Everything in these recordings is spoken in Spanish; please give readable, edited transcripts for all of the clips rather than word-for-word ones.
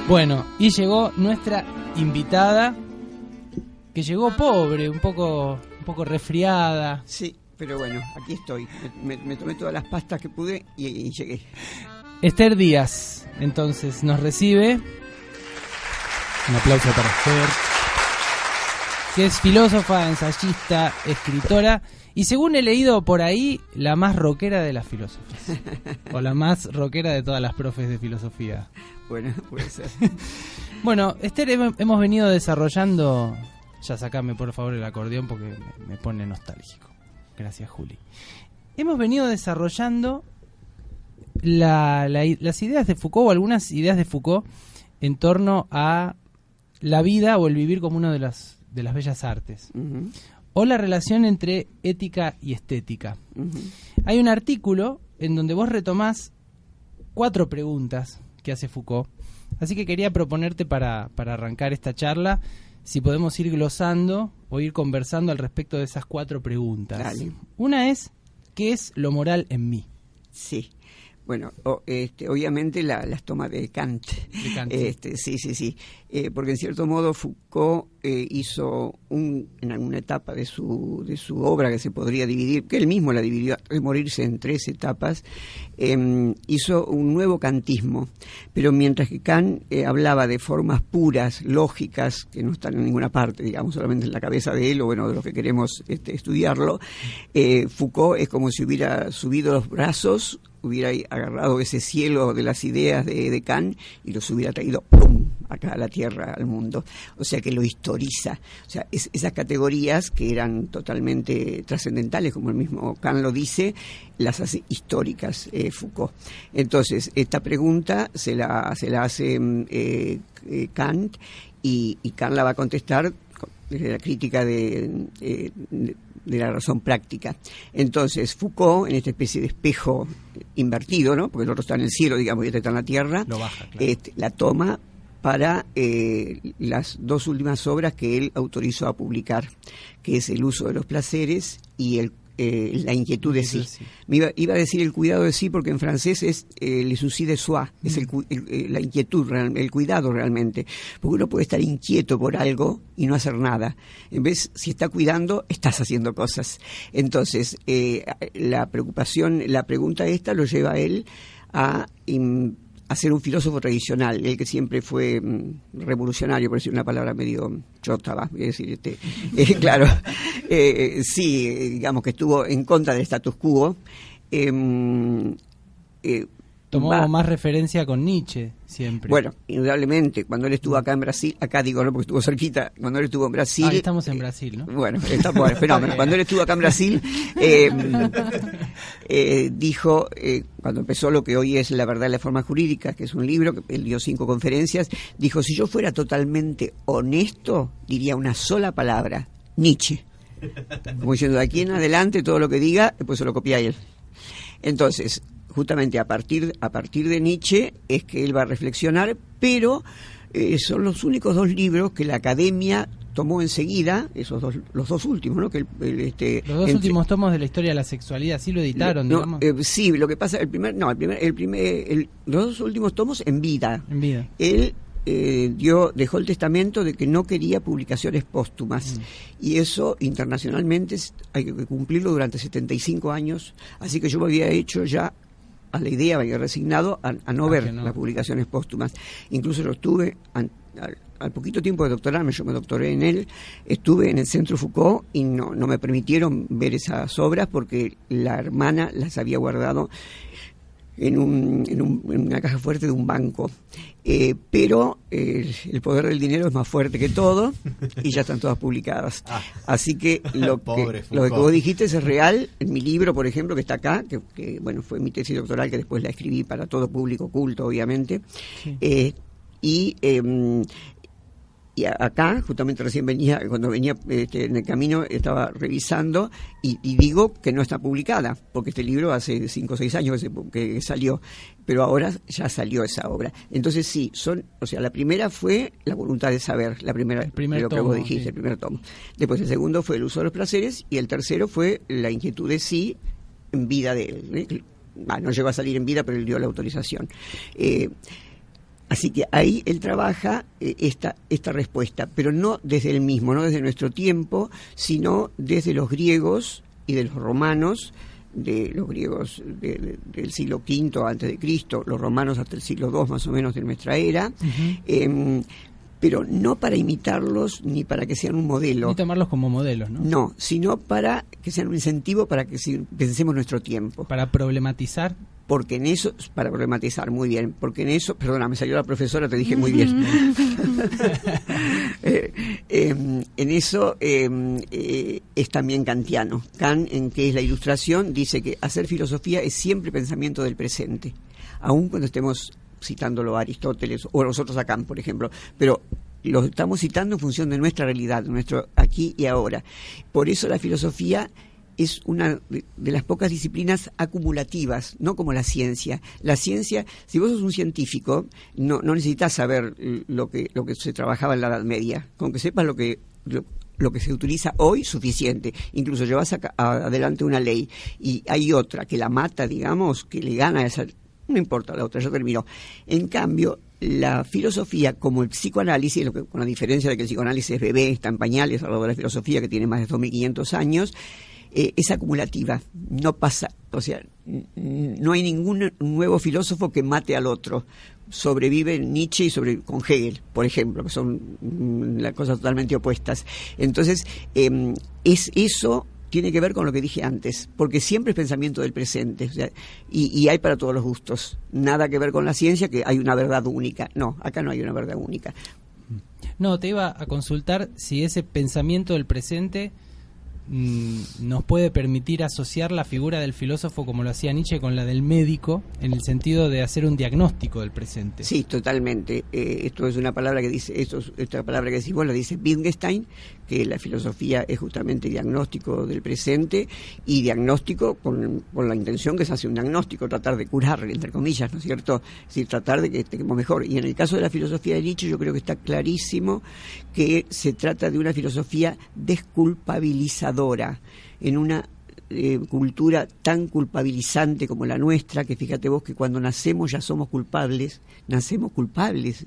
Bueno, y llegó nuestra invitada, que llegó pobre, un poco resfriada. Sí, pero bueno, aquí estoy. Me tomé todas las pastas que pude y llegué. Esther Díaz, entonces, nos recibe. Un aplauso para Esther, que es filósofa, ensayista, escritora y, según he leído por ahí, la más rockera de las filósofas. O la más rockera de todas las profes de filosofía. Bueno, puede ser. Bueno, Esther, hemos venido desarrollando... Ya sacame por favor el acordeón porque me pone nostálgico. Gracias, Juli. Hemos venido desarrollando las ideas de Foucault, o algunas ideas de Foucault, en torno a la vida o el vivir como una de las bellas artes. Uh-huh. O la relación entre ética y estética. Uh-huh. Hay un artículo en donde vos retomás 4 preguntas que hace Foucault. Así que quería proponerte para arrancar esta charla, si podemos ir glosando o ir conversando al respecto de esas 4 preguntas. Dale. Una es, ¿qué es lo moral en mí? Sí. Bueno, obviamente las toma de Kant. De Kant. Sí. Porque en cierto modo Foucault hizo en alguna etapa de su obra, que se podría dividir, que él mismo la dividió de morirse en 3 etapas, hizo un nuevo kantismo. Pero mientras que Kant hablaba de formas puras, lógicas, que no están en ninguna parte, digamos, solamente en la cabeza de él, o bueno, de los que queremos estudiarlo, Foucault es como si hubiera subido los brazos, hubiera agarrado ese cielo de las ideas de Kant y los hubiera traído ¡pum!, acá a la Tierra, al mundo. O sea, que lo historiza. O sea, esas categorías que eran totalmente trascendentales, como el mismo Kant lo dice, las hace históricas Foucault. Entonces, esta pregunta se la hace Kant, y Kant la va a contestar desde la crítica de la razón práctica. Entonces, Foucault, en esta especie de espejo invertido, ¿no?, porque el otro está en el cielo, digamos, y este está en la tierra, lo baja, claro. La toma para las 2 últimas obras que él autorizó a publicar, que es El uso de los placeres y La inquietud de sí. Iba a decir el cuidado de sí, porque en francés es le souci de soi, es la inquietud, el cuidado realmente. Porque uno puede estar inquieto por algo y no hacer nada. En vez, si está cuidando, estás haciendo cosas. Entonces, la pregunta esta lo lleva a él a ser un filósofo tradicional, el que siempre fue revolucionario, por decir una palabra medio chota, va, voy a decir, claro, sí, digamos que estuvo en contra del status quo. Tomó más referencia con Nietzsche, siempre. Bueno, indudablemente, cuando él estuvo acá en Brasil, acá digo, no porque estuvo cerquita, cuando él estuvo en Brasil... estamos en Brasil, ¿no? Bueno, estamos, fenómeno. Cuando él estuvo acá en Brasil, dijo, cuando empezó lo que hoy es La verdad y la forma jurídica, que es un libro, que él dio 5 conferencias, dijo, si yo fuera totalmente honesto, diría una sola palabra, Nietzsche. Como diciendo, de aquí en adelante, todo lo que diga, pues se lo copia él. Entonces, justamente a partir de Nietzsche es que él va a reflexionar, pero son los únicos 2 libros que la academia tomó enseguida, los 2 últimos, ¿no? Que los 2 últimos tomos de la historia de la sexualidad, sí lo editaron, digamos. Sí, lo que pasa, los 2 últimos tomos en vida. En vida. Él dejó el testamento de que no quería publicaciones póstumas, y eso internacionalmente hay que cumplirlo durante 75 años, así que yo me había hecho ya a la idea, me había resignado a no ver las publicaciones póstumas. Incluso lo estuve al poquito tiempo de doctorarme, yo me doctoré en él, estuve en el Centro Foucault y no me permitieron ver esas obras porque la hermana las había guardado en una caja fuerte de un banco. Pero el poder del dinero es más fuerte que todo y ya están todas publicadas. Así que lo que vos dijiste es real. En mi libro, por ejemplo, que está acá, que bueno, fue mi tesis doctoral, que después la escribí para todo público culto, obviamente. Sí. Y acá, justamente cuando venía en el camino, estaba revisando y digo que no está publicada, porque este libro hace 5 o 6 años que salió, pero ahora ya salió esa obra. Entonces sí, la primera fue La voluntad de saber, el primer tomo, que vos dijiste, sí. El primer tomo. Después el segundo fue El uso de los placeres y el tercero fue La inquietud de sí, en vida de él. No llegó a salir en vida, pero él dio la autorización. Así que ahí él trabaja esta respuesta, pero no desde él mismo, no desde nuestro tiempo, sino desde los griegos y de los romanos, de los griegos del siglo V antes de Cristo, los romanos hasta el siglo II más o menos de nuestra era, pero no para imitarlos ni para que sean un modelo. Ni tomarlos como modelos, ¿no? No, sino para que sean un incentivo para que pensemos nuestro tiempo. Para problematizar. Porque en eso, para problematizar, muy bien, porque en eso, perdona, me salió la profesora, te dije muy bien. En eso es también kantiano. Kant, en que es la ilustración, dice que hacer filosofía es siempre pensamiento del presente, aun cuando estemos citándolo a Aristóteles o nosotros a Kant, por ejemplo, pero lo estamos citando en función de nuestra realidad, de nuestro aquí y ahora. Por eso la filosofía es una de las pocas disciplinas acumulativas, no como la ciencia. La ciencia, si vos sos un científico, no necesitas saber lo que se trabajaba en la Edad Media. Con que sepas lo que se utiliza hoy, suficiente. Incluso llevas adelante una ley y hay otra que la mata, digamos, que le gana a esa. No importa la otra, ya terminó. En cambio, la filosofía, como el psicoanálisis, con la diferencia de que el psicoanálisis es bebé, está en pañales, al lado de la filosofía, que tiene más de 2.500 años, es acumulativa, no pasa, o sea, no hay ningún nuevo filósofo que mate al otro. Sobrevive Nietzsche con Hegel, por ejemplo, que son las cosas totalmente opuestas. Entonces, eso tiene que ver con lo que dije antes, porque siempre es pensamiento del presente, o sea, y hay para todos los gustos. Nada que ver con la ciencia, que hay una verdad única. No, acá no hay una verdad única. No, te iba a consultar si ese pensamiento del presente nos puede permitir asociar la figura del filósofo como lo hacía Nietzsche con la del médico, en el sentido de hacer un diagnóstico del presente. Sí, totalmente. Esto es una palabra que dice, esta palabra que decís vos la dice Wittgenstein, que la filosofía es justamente diagnóstico del presente, y diagnóstico con la intención que se hace un diagnóstico, tratar de curar, entre comillas, ¿no es cierto? Es decir, tratar de que estemos mejor. Y en el caso de la filosofía de Nietzsche, yo creo que está clarísimo que se trata de una filosofía desculpabilizadora, en una cultura tan culpabilizante como la nuestra, que fíjate vos que cuando nacemos ya somos culpables, nacemos culpables.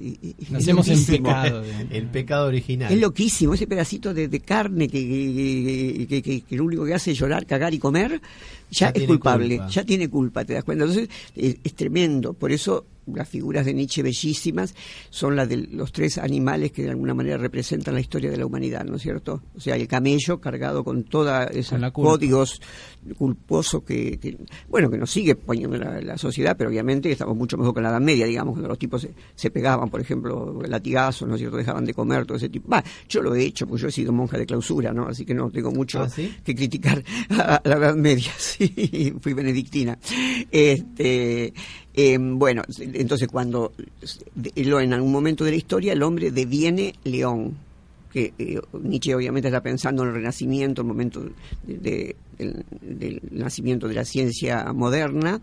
Nacemos en pecado. El pecado original. Es loquísimo, ese pedacito de carne que lo único que hace es llorar, cagar y comer, ya es culpable, ya tiene culpa, ¿te das cuenta? Entonces es tremendo, por eso las figuras de Nietzsche bellísimas son las de los tres animales que de alguna manera representan la historia de la humanidad, ¿no es cierto? O sea, el camello cargado con todos esos códigos culposos que nos sigue poniendo la sociedad, pero obviamente estamos mucho mejor que la Edad Media, digamos, cuando los tipos se pegaban, por ejemplo, latigazos, ¿no es cierto? Dejaban de comer, todo ese tipo. Yo lo he hecho, pues yo he sido monja de clausura, ¿no? Así que no tengo mucho que criticar a la Edad Media, sí, fui benedictina. Bueno, entonces cuando en algún momento de la historia el hombre deviene león, que Nietzsche obviamente está pensando en el Renacimiento, el momento del nacimiento de la ciencia moderna.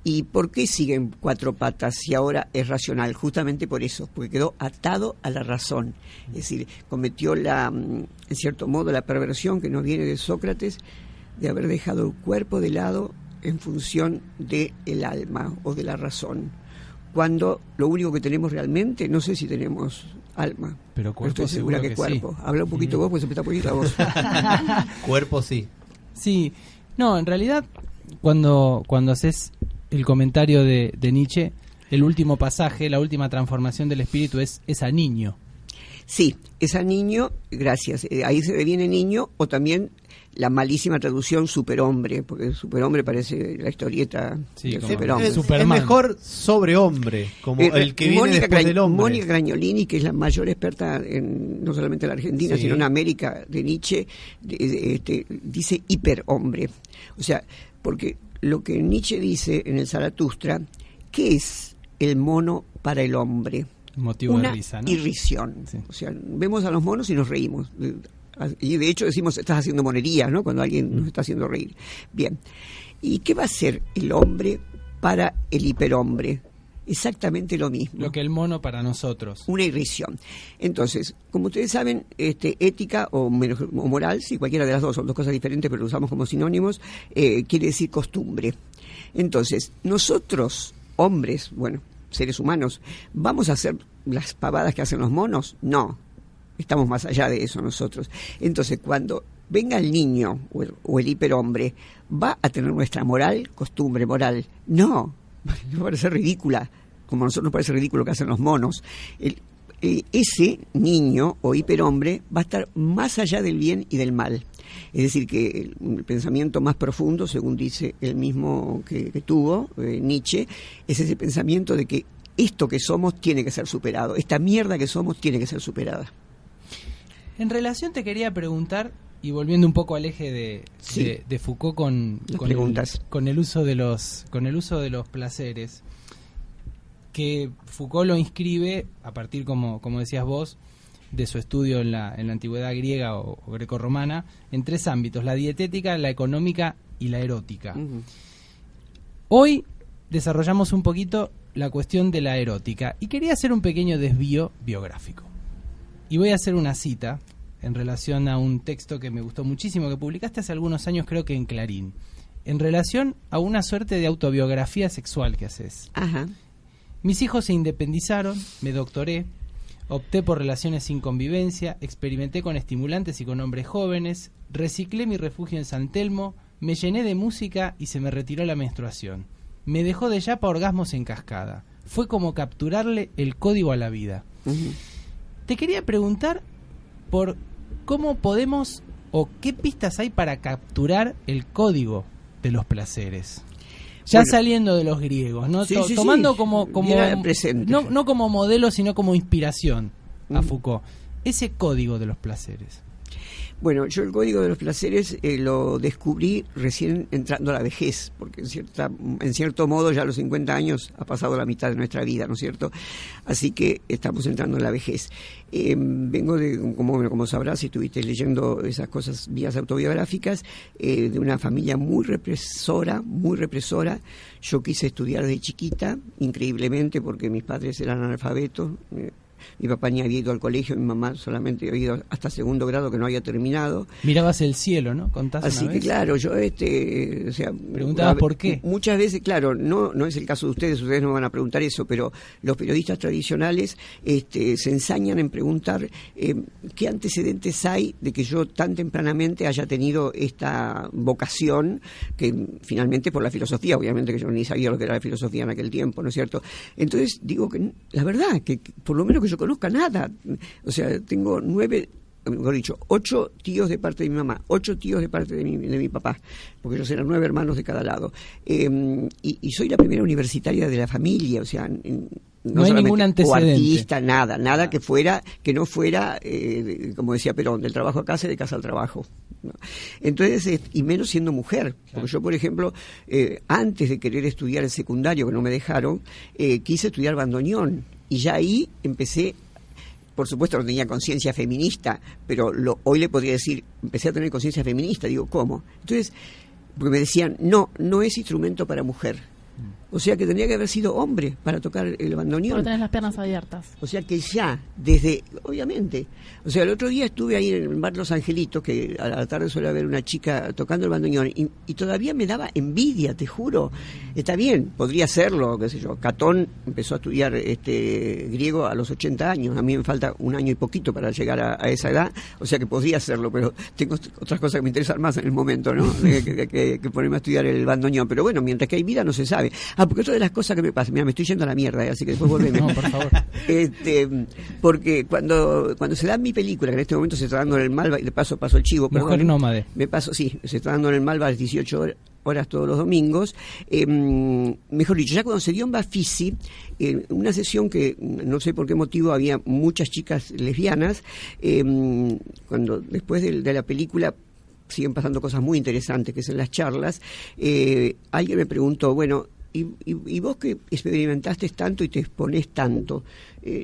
¿Y por qué sigue en cuatro patas si ahora es racional? Justamente por eso, porque quedó atado a la razón. Es decir, cometió en cierto modo la perversión que nos viene de Sócrates, de haber dejado el cuerpo de lado en función del alma o de la razón, cuando lo único que tenemos realmente, no sé si tenemos alma, pero cuerpo, estoy segura que cuerpo. Sí. Habla un poquito vos, pues se me está poniendo la voz. Cuerpo sí. Sí, no, en realidad cuando haces el comentario de Nietzsche, el último pasaje, la última transformación del espíritu es a niño. Sí, es a niño, gracias. Ahí se deviene niño, o también la malísima traducción superhombre, porque superhombre parece la historieta del superhombre. Es mejor sobrehombre, como el que viene después del hombre. Mónica Gragnolini, que es la mayor experta no solamente en la Argentina, sino en América, de Nietzsche, dice hiperhombre. O sea, porque lo que Nietzsche dice en el Zaratustra, ¿qué es el mono para el hombre? Motivo de risa, ¿no? Irrisión. Sí. O sea, vemos a los monos y nos reímos. Y de hecho decimos, estás haciendo monerías, ¿no? Cuando alguien nos está haciendo reír. Bien. ¿Y qué va a hacer el hombre para el hiperhombre? Exactamente lo mismo. Lo que el mono para nosotros. Una irrisión. Entonces, como ustedes saben, ética o moral, si cualquiera de las dos son dos cosas diferentes, pero lo usamos como sinónimos, quiere decir costumbre. Entonces, nosotros, hombres, bueno, seres humanos. ¿Vamos a hacer las pavadas que hacen los monos? No, estamos más allá de eso nosotros. Entonces, cuando venga el niño o el hiperhombre, ¿va a tener nuestra moral, costumbre, moral? No, me parece ridícula, como a nosotros nos parece ridículo lo que hacen los monos. Ese niño o hiperhombre va a estar más allá del bien y del mal. Es decir, que el pensamiento más profundo, según dice el mismo que tuvo Nietzsche, es ese pensamiento de que esto que somos tiene que ser superado, esta mierda que somos tiene que ser superada. En relación te quería preguntar, y volviendo un poco al eje de Foucault con el uso de los placeres, que Foucault lo inscribe a partir, como decías vos, de su estudio en la antigüedad griega o grecorromana, en 3 ámbitos: la dietética, la económica y la erótica. Uh-huh. Hoy desarrollamos un poquito la cuestión de la erótica y quería hacer un pequeño desvío biográfico. Y voy a hacer una cita en relación a un texto que me gustó muchísimo, que publicaste hace algunos años, creo que en Clarín, en relación a una suerte de autobiografía sexual que haces. Ajá. Mis hijos se independizaron, me doctoré, opté por relaciones sin convivencia, experimenté con estimulantes y con hombres jóvenes, reciclé mi refugio en San Telmo, me llené de música y se me retiró la menstruación. Me dejó de yapa orgasmos en cascada. Fue como capturarle el código a la vida. Uh-huh. Te quería preguntar por cómo podemos o qué pistas hay para capturar el código de los placeres. Ya bueno, saliendo de los griegos, ¿no? Tomando sí. como no como modelo, sino como inspiración a Foucault. Ese código de los placeres. Bueno, yo el código de los placeres lo descubrí recién entrando a la vejez, porque en cierto modo ya a los 50 años ha pasado la mitad de nuestra vida, ¿no es cierto? Así que estamos entrando en la vejez. Vengo de, como sabrás, si estuviste leyendo esas cosas vías autobiográficas, de una familia muy represora. Yo quise estudiar de chiquita, increíblemente, porque mis padres eran analfabetos. Mi papá ni había ido al colegio, mi mamá solamente había ido hasta 2º grado, que no había terminado. Mirabas el cielo, ¿no? Contás así una vez. Que claro, yo preguntabas por qué. Muchas veces, claro, no es el caso de ustedes no me van a preguntar eso, pero los periodistas tradicionales se ensañan en preguntar qué antecedentes hay de que yo tan tempranamente haya tenido esta vocación, que finalmente por la filosofía, obviamente que yo ni sabía lo que era la filosofía en aquel tiempo, ¿no es cierto? Entonces digo que la verdad, que por lo menos que yo conozca nada, o sea, tengo 8 tíos de parte de mi mamá, 8 tíos de parte de mi papá, porque ellos eran 9 hermanos de cada lado, y soy la primera universitaria de la familia, o sea, no hay ningún antecedente, o artista, nada que no fuera, como decía Perón, del trabajo a casa y de casa al trabajo, ¿no? Entonces, y menos siendo mujer, porque yo, por ejemplo, antes de querer estudiar el secundario, que no me dejaron, quise estudiar bandoneón, y ya ahí empecé. Por supuesto no tenía conciencia feminista, pero hoy le podría decir, empecé a tener conciencia feminista. Digo, ¿cómo? Entonces, porque me decían, no es instrumento para mujer. O sea que tendría que haber sido hombre para tocar el bandoneón. Porque tenés las piernas abiertas. O sea que ya, obviamente. O sea, el otro día estuve ahí en el bar Los Angelitos, que a la tarde suele haber una chica tocando el bandoneón, y todavía me daba envidia, te juro. Está bien, podría serlo, qué sé yo. Catón empezó a estudiar griego a los 80 años. A mí me falta un año y poquito para llegar a esa edad, o sea que podría hacerlo, pero tengo otras cosas que me interesan más en el momento, ¿no? que ponerme a estudiar el bandoneón. Pero bueno, mientras que hay vida no se sabe. Porque otra de las cosas que me pasa, mira, me estoy yendo a la mierda, así que después volvemos. No, por favor. Porque cuando se da mi película, que en este momento se está dando en el Malva, y de paso el chivo, Mujer Nómade. Se está dando en el Malva a las 18 horas todos los domingos, mejor dicho, ya cuando se dio en Bafisi, una sesión que no sé por qué motivo había muchas chicas lesbianas, cuando después de la película siguen pasando cosas muy interesantes, que es en las charlas, alguien me preguntó, bueno, ¿y vos que experimentaste tanto y te exponés tanto,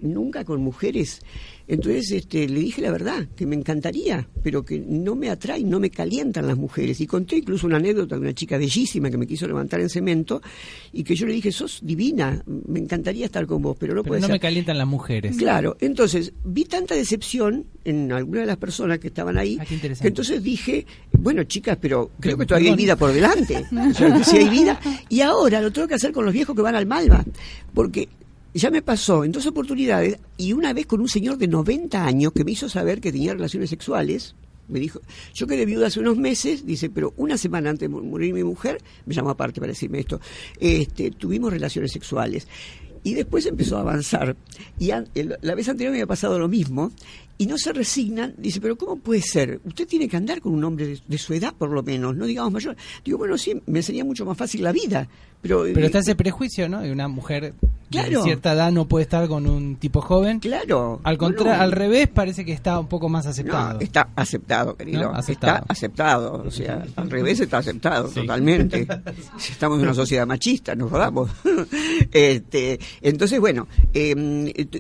nunca con mujeres? Entonces le dije la verdad, que me encantaría, pero que no me atraen, no me calientan las mujeres. Y conté incluso una anécdota de una chica bellísima que me quiso levantar en cemento y que yo le dije, sos divina, me encantaría estar con vos, pero no puede ser. Me calientan las mujeres. Claro, entonces vi tanta decepción en alguna de las personas que estaban ahí, que entonces dije, bueno, chicas, pero creo que todavía hay vida por delante. O sea, que sí hay vida. Y ahora lo tengo que hacer con los viejos que van al Malva, porque Ya me pasó en 2 oportunidades, y una vez con un señor de 90 años que me hizo saber que tenía relaciones sexuales. Me dijo, yo quedé viuda hace unos meses, dice, pero una semana antes de morir mi mujer, me llamó aparte para decirme esto, tuvimos relaciones sexuales. Y después empezó a avanzar. Y la vez anterior me había pasado lo mismo, y no se resignan. Dice, pero ¿cómo puede ser? Usted tiene que andar con un hombre de su edad, por lo menos, no digamos mayor. Digo, bueno, sí, me sería mucho más fácil la vida. Pero está ese prejuicio, ¿no? De una mujer claro, de cierta edad no puede estar con un tipo joven. Claro. Al revés, parece que está un poco más aceptado. No, está aceptado, querido. ¿No? Aceptado. Está aceptado. O sea, al revés está aceptado, sí. Totalmente. Estamos en una sociedad machista, nos jodamos. Entonces, bueno,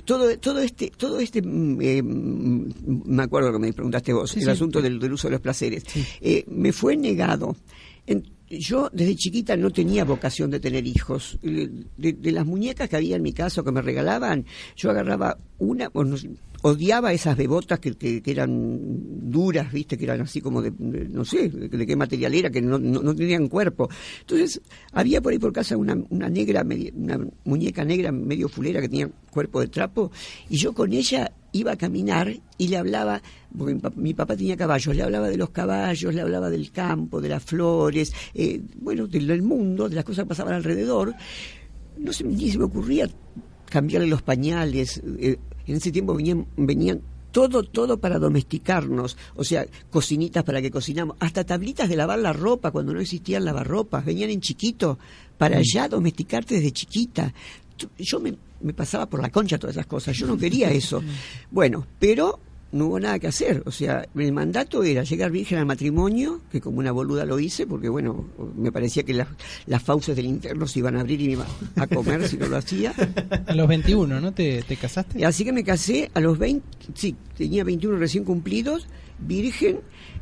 todo este me acuerdo que me preguntaste vos, el asunto del uso de los placeres. Sí. Me fue negado. Yo desde chiquita no tenía vocación de tener hijos. De las muñecas que había en mi casa que me regalaban, yo agarraba una, odiaba esas bebotas que eran duras, viste, que eran así como no sé, de qué material era, que no tenían cuerpo. Entonces, había por ahí por casa una muñeca negra medio fulera que tenía cuerpo de trapo, y yo con ella iba a caminar y le hablaba, porque mi papá tenía caballos, le hablaba de los caballos, le hablaba del campo, de las flores, del mundo, de las cosas que pasaban alrededor. No sé, ni se me ocurría cambiarle los pañales. En ese tiempo venían todo para domesticarnos, o sea, cocinitas para que cocinamos, hasta tablitas de lavar la ropa cuando no existían lavarropas, venían en chiquito para ya domesticarte desde chiquita. Yo me pasaba por la concha todas esas cosas, yo no quería eso. Bueno, pero no hubo nada que hacer, o sea, el mandato era llegar virgen al matrimonio, que como una boluda lo hice, porque bueno, me parecía que las fauces del infierno se iban a abrir y me iba a comer si no lo hacía. A los 21, ¿no? ¿Te casaste? Así que me casé a los 20, sí, tenía 21 recién cumplidos, virgen,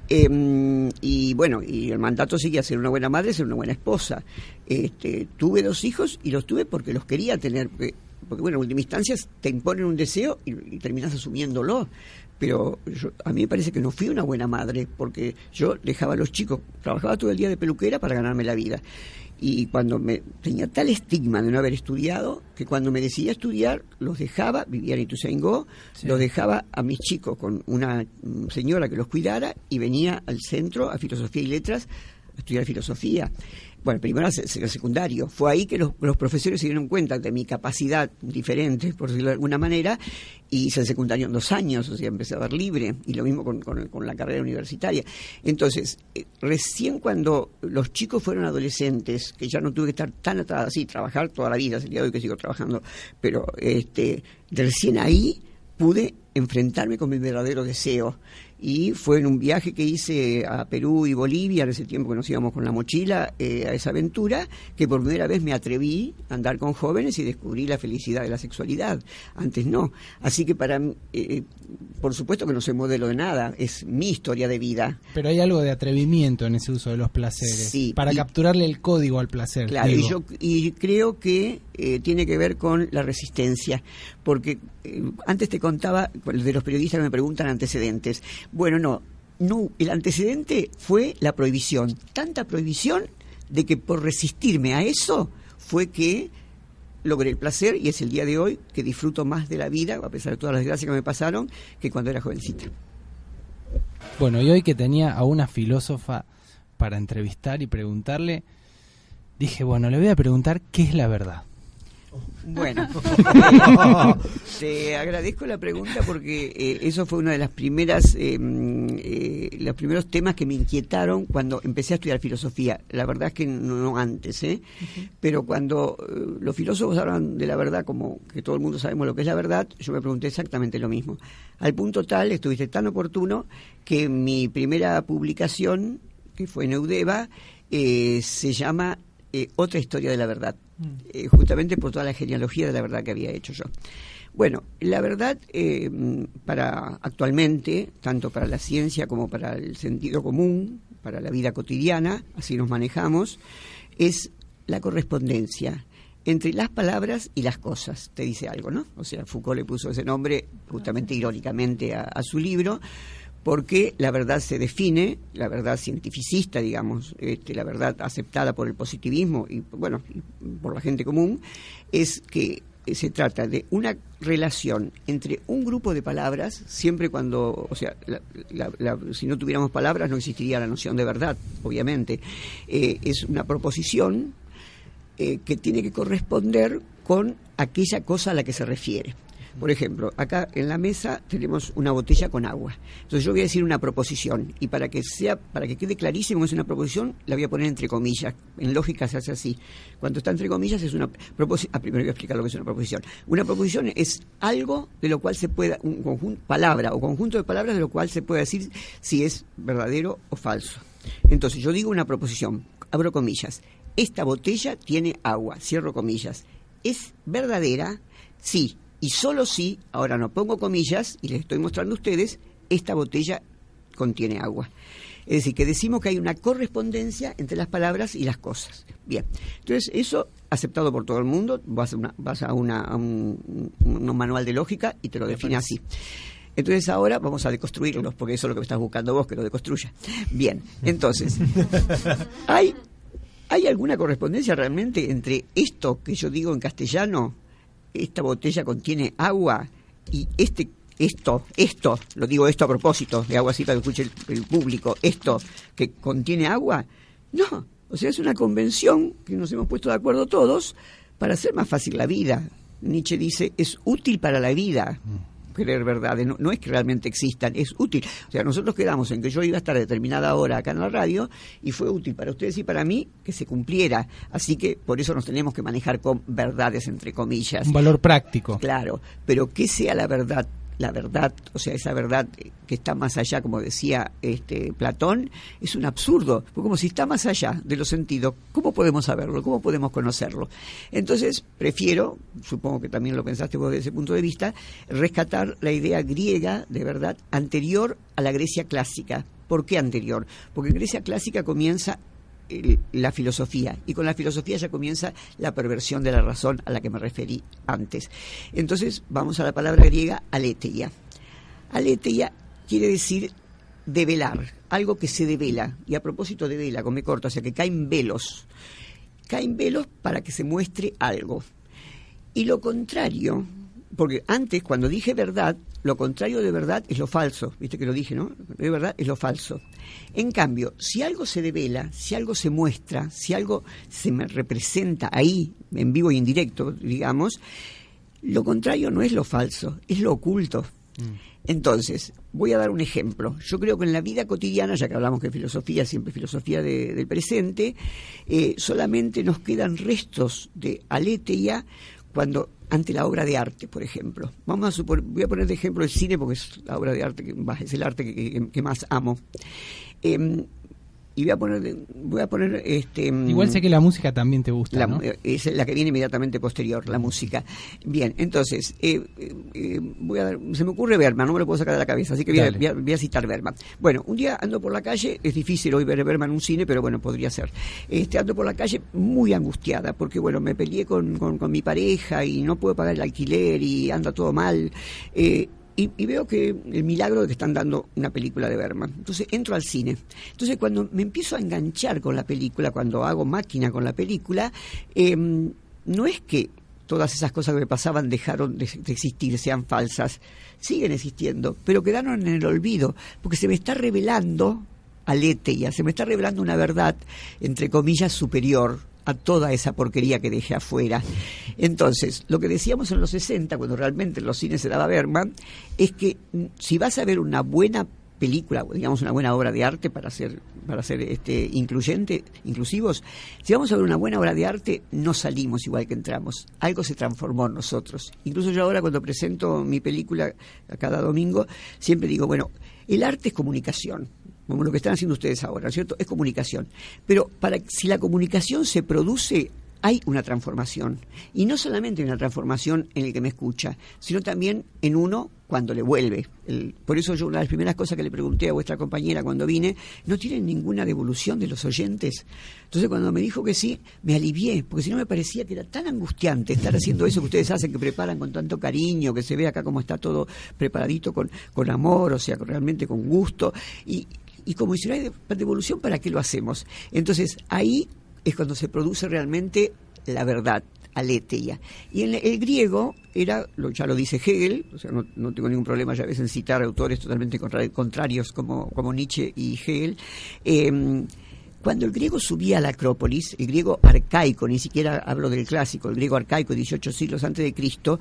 y bueno, y el mandato seguía ser una buena madre, ser una buena esposa. Tuve 2 hijos y los tuve porque los quería tener, porque bueno, en última instancia te imponen un deseo y terminas asumiéndolo. Pero a mí me parece que no fui una buena madre, porque yo dejaba a los chicos, trabajaba todo el día de peluquera para ganarme la vida. Y cuando tenía tal estigma de no haber estudiado, que cuando me decidí a estudiar, los dejaba, vivía en Ituzaingó, sí. Los dejaba a mis chicos con una señora que los cuidara, y venía al centro, a Filosofía y Letras, a estudiar filosofía. Bueno, primero el secundario. Fue ahí que los profesores se dieron cuenta de mi capacidad diferente, por decirlo de alguna manera, y hice el secundario en 2 años, o sea, empecé a dar libre, y lo mismo con la carrera universitaria. Entonces, recién cuando los chicos fueron adolescentes, que ya no tuve que estar tan atrás, así, trabajar toda la vida, es el día de hoy que sigo trabajando, pero recién ahí pude enfrentarme con mi verdadero deseo. Y fue en un viaje que hice a Perú y Bolivia, en ese tiempo que nos íbamos con la mochila a esa aventura, que por primera vez me atreví a andar con jóvenes y descubrí la felicidad de la sexualidad. Antes no. Así que para mí, por supuesto que no soy modelo de nada, es mi historia de vida. Pero hay algo de atrevimiento en ese uso de los placeres, sí, para capturarle el código al placer. Claro, y creo que tiene que ver con la resistencia, porque antes te contaba de los periodistas que me preguntan antecedentes. Bueno, no, el antecedente fue la prohibición. Tanta prohibición de que por resistirme a eso fue que logré el placer, y es el día de hoy que disfruto más de la vida, a pesar de todas las desgracias que me pasaron, que cuando era jovencita. Bueno, y hoy que tenía a una filósofa para entrevistar y preguntarle, dije, bueno, le voy a preguntar qué es la verdad. Bueno, te agradezco la pregunta, porque eso fue una de las primeras los primeros temas que me inquietaron cuando empecé a estudiar filosofía. La verdad es que no antes, pero cuando los filósofos hablan de la verdad como que todo el mundo sabemos lo que es la verdad, yo me pregunté exactamente lo mismo. Al punto tal, estuviste tan oportuno, que mi primera publicación, que fue en Eudeva, se llama Otra historia de la verdad. Justamente por toda la genealogía de la verdad que había hecho yo. Bueno, la verdad, para actualmente, tanto para la ciencia como para el sentido común, para la vida cotidiana, así nos manejamos, es la correspondencia entre las palabras y las cosas. Te dice algo, ¿no? O sea, Foucault le puso ese nombre justamente irónicamente a su libro, porque la verdad se define, la verdad cientificista, digamos, la verdad aceptada por el positivismo y, bueno, por la gente común, es que se trata de una relación entre un grupo de palabras, siempre cuando, o sea, si no tuviéramos palabras no existiría la noción de verdad, obviamente. Es una proposición que tiene que corresponder con aquella cosa a la que se refiere. Por ejemplo, acá en la mesa tenemos una botella con agua. Entonces yo voy a decir una proposición y para que quede clarísimo que es una proposición, la voy a poner entre comillas. En lógica se hace así. Cuando está entre comillas es una proposición. Primero voy a explicar lo que es una proposición. Una proposición es algo de lo cual se pueda, un conjunto, palabra o conjunto de palabras de lo cual se puede decir si es verdadero o falso. Entonces yo digo una proposición, abro comillas. Esta botella tiene agua, cierro comillas. ¿Es verdadera? Sí. Y solo si, ahora no pongo comillas y les estoy mostrando a ustedes, esta botella contiene agua. Es decir, que decimos que hay una correspondencia entre las palabras y las cosas. Bien, entonces eso aceptado por todo el mundo, vas a un manual de lógica y te lo define así. Entonces ahora vamos a deconstruirlos, porque eso es lo que me estás buscando vos, que lo deconstruya. Bien, entonces, ¿hay alguna correspondencia realmente entre esto que yo digo en castellano, esta botella contiene agua, y esto, lo digo esto a propósito, de agua así para que escuche el público, esto que contiene agua? No, o sea, es una convención que nos hemos puesto de acuerdo todos para hacer más fácil la vida. Nietzsche dice, es útil para la vida creer verdades, no es que realmente existan, es útil. O sea, nosotros quedamos en que yo iba a estar a determinada hora acá en la radio y fue útil para ustedes y para mí que se cumpliera. Así que por eso nos tenemos que manejar con verdades, entre comillas. Un valor práctico. Claro, pero que sea la verdad, o sea, esa verdad que está más allá, como decía Platón, es un absurdo, porque como si está más allá de los sentidos, ¿cómo podemos saberlo? ¿Cómo podemos conocerlo? Entonces, prefiero, supongo que también lo pensaste vos desde ese punto de vista, rescatar la idea griega de verdad anterior a la Grecia clásica. ¿Por qué anterior? Porque en Grecia clásica comienza la filosofía, y con la filosofía ya comienza la perversión de la razón a la que me referí antes. Entonces vamos a la palabra griega aletheia. Aletheia quiere decir develar, algo que se devela, y a propósito de vela, come corto, o sea que caen velos para que se muestre algo. Y lo contrario, porque antes cuando dije verdad, lo contrario de verdad es lo falso, viste que lo dije, ¿no? De verdad es lo falso. En cambio, si algo se devela, si algo se muestra, si algo se me representa ahí, en vivo y en directo, digamos, lo contrario no es lo falso, es lo oculto. Entonces, voy a dar un ejemplo. Yo creo que en la vida cotidiana, ya que hablamos de filosofía, siempre filosofía del presente, solamente nos quedan restos de aletheia cuando ante la obra de arte, por ejemplo. Voy a poner de ejemplo el cine porque es la obra de arte, es el arte que más amo. Y voy a poner igual sé que la música también te gusta, ¿no? Es la que viene inmediatamente posterior, la música. Bien, entonces se me ocurre Bergman, no me lo puedo sacar de la cabeza, así que voy a citar Bergman. Bueno, un día ando por la calle, es difícil hoy ver Bergman en un cine, pero bueno, podría ser. Ando por la calle muy angustiada porque bueno, me peleé con mi pareja y no puedo pagar el alquiler y anda todo mal. Y veo que el milagro de que están dando una película de Bergman. Entonces entro al cine. Entonces cuando me empiezo a enganchar con la película, cuando hago máquina con la película, no es que todas esas cosas que me pasaban dejaron de existir, sean falsas, siguen existiendo, pero quedaron en el olvido, porque se me está revelando aletheia, se me está revelando una verdad, entre comillas, superior a toda esa porquería que dejé afuera. Entonces, lo que decíamos en los 60, cuando realmente en los cines se daba Bergman, es que si vas a ver una buena película, digamos una buena obra de arte para ser inclusivos, si vamos a ver una buena obra de arte, no salimos igual que entramos. Algo se transformó en nosotros. Incluso yo ahora cuando presento mi película cada domingo, siempre digo, bueno, el arte es comunicación, como lo que están haciendo ustedes ahora, ¿cierto? Es comunicación. Pero si la comunicación se produce, hay una transformación. Y no solamente una transformación en el que me escucha, sino también en uno cuando le vuelve. Por eso yo, una de las primeras cosas que le pregunté a vuestra compañera cuando vine, ¿no tienen ninguna devolución de los oyentes? Entonces cuando me dijo que sí, me alivié, porque si no me parecía que era tan angustiante estar haciendo eso que ustedes hacen, que preparan con tanto cariño, que se ve acá como está todo preparadito con amor, o sea, realmente con gusto. Y como si no hay devolución, ¿para qué lo hacemos? Entonces, ahí es cuando se produce realmente la verdad, aletheia. Y en el griego era, ya lo dice Hegel, o sea, no tengo ningún problema ya a veces en citar autores totalmente contrarios como Nietzsche y Hegel. Cuando el griego subía a la Acrópolis, el griego arcaico, ni siquiera hablo del clásico, el griego arcaico, 18 siglos antes de Cristo,